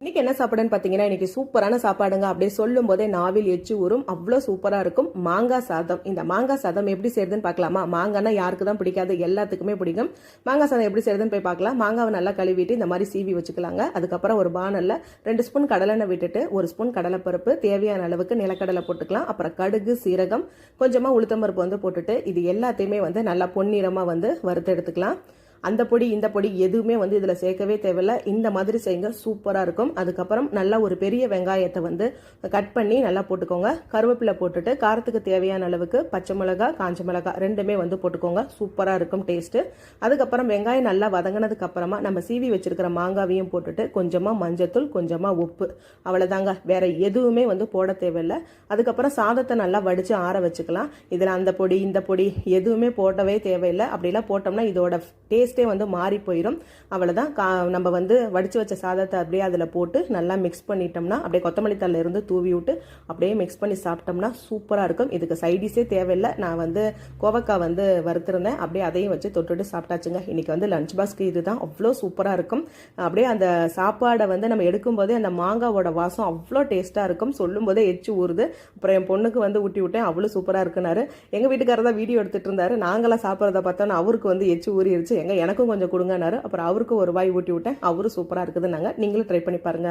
இன்னைக்கு என்ன சாப்பாடுன்னு பார்த்தீங்கன்னா, இன்னைக்கு சூப்பரான சாப்பாடுங்க. அப்படியே சொல்லும் போதே நாவில் எச்சி ஊறும். அவ்வளோ சூப்பராக இருக்கும். மாங்காய் சாதம். இந்த மாங்காய் சாதம் எப்படி செய்யறதுன்னு பார்க்கலாமா? மாங்காய்னா யாருக்கு தான் பிடிக்காது? எல்லாத்துக்குமே பிடிக்கும். மாங்காய் சாதம் எப்படி செய்யறதுன்னு போய் பார்க்கலாம். மாங்காவை நல்லா கழுவிட்டு இந்த மாதிரி சீவி வச்சுக்கலாங்க. அதுக்கப்புறம் ஒரு பானல்ல 2 ஸ்பூன் கடலெண்ணெய் விட்டுட்டு 1 ஸ்பூன் கடலைப்பருப்பு, தேவையான அளவுக்கு நிலக்கடலை போட்டுக்கலாம். அப்புறம் கடுகு, சீரகம், கொஞ்சமாக உளுத்தம்பருப்பு வந்து போட்டுட்டு இது எல்லாத்தையுமே வந்து நல்லா பொன்னிறமாக வந்து வறுத்து எடுத்துக்கலாம். அந்த பொடி இந்த பொடி எதுவுமே வந்து இதில் சேர்க்கவே தேவையில்லை. இந்த மாதிரி செய்யுங்க, சூப்பராக இருக்கும். அதுக்கப்புறம் நல்லா ஒரு பெரிய வெங்காயத்தை வந்து கட் பண்ணி நல்லா போட்டுக்கோங்க. கருவேப்பிலை போட்டுட்டு காரத்துக்கு தேவையான அளவுக்கு பச்சை மிளகா, காஞ்ச மிளகா ரெண்டுமே வந்து போட்டுக்கோங்க. சூப்பராக இருக்கும் டேஸ்ட்டு. அதுக்கப்புறம் வெங்காயம் நல்லா வதங்கினதுக்கு அப்புறமா நம்ம சீவி வச்சிருக்கிற மாங்காவையும் போட்டுட்டு கொஞ்சமாக மஞ்சத்தூள், கொஞ்சமாக உப்பு, அவ்வளோதாங்க. வேற எதுவுமே வந்து போட தேவையில்லை. அதுக்கப்புறம் சாதத்தை நல்லா வடித்து ஆற வச்சுக்கலாம். இதில் அந்த பொடி இந்த பொடி எதுவுமே போடவே தேவையில்லை. அப்படிலாம் போட்டோம்னா இதோட டேஸ்ட்டே வந்து மாறி போயிடும். அவ்வளோதான். நம்ம வந்து வடித்து வச்ச சாதத்தை அப்படியே அதில் போட்டு நல்லா மிக்ஸ் பண்ணிட்டோம்னா அப்படியே கொத்தமல்லி தழை இருந்து தூவி விட்டு அப்படியே மிக்ஸ் பண்ணி சாப்பிட்டோம்னா சூப்பராக இருக்கும். இதுக்கு சைடிஸே தேவையில்லை. நான் வந்து கோவக்காய் வந்து வறுத்துருந்தேன். அப்படியே அதையும் வச்சு தொட்டுட்டு சாப்பிட்டாச்சுங்க. இன்னைக்கு வந்து லஞ்ச் பாக்ஸ்க்கு இதுதான். அவ்வளோ சூப்பராக இருக்கும். அப்படியே அந்த சாப்பாடை வந்து நம்ம எடுக்கும்போதே அந்த மாங்காவோட வாசம் அவ்வளோ டேஸ்ட்டாக இருக்கும். சொல்லும் போதே எச்சு ஊறுது. அப்புறம் என் பொண்ணுக்கு வந்து ஊட்டி விட்டேன். அவ்வளோ சூப்பராக இருக்குனாரு. எங்கள் வீட்டுக்காரர் தான் வீடியோ எடுத்துட்டு இருந்தாரு. நாங்களாம் சாப்பிட்றத பார்த்தோன்னா அவருக்கு வந்து எச்சு ஊறிடுச்சு. எனக்கும் கொஞ்சம் கொடுங்கனாரு. அப்புறம் அவருக்கு ஒரு வாய் ஊட்டி விட்டேன். அவரும் சூப்பராக இருக்குதுன்னாங்க. நீங்களும் ட்ரை பண்ணி பாருங்க.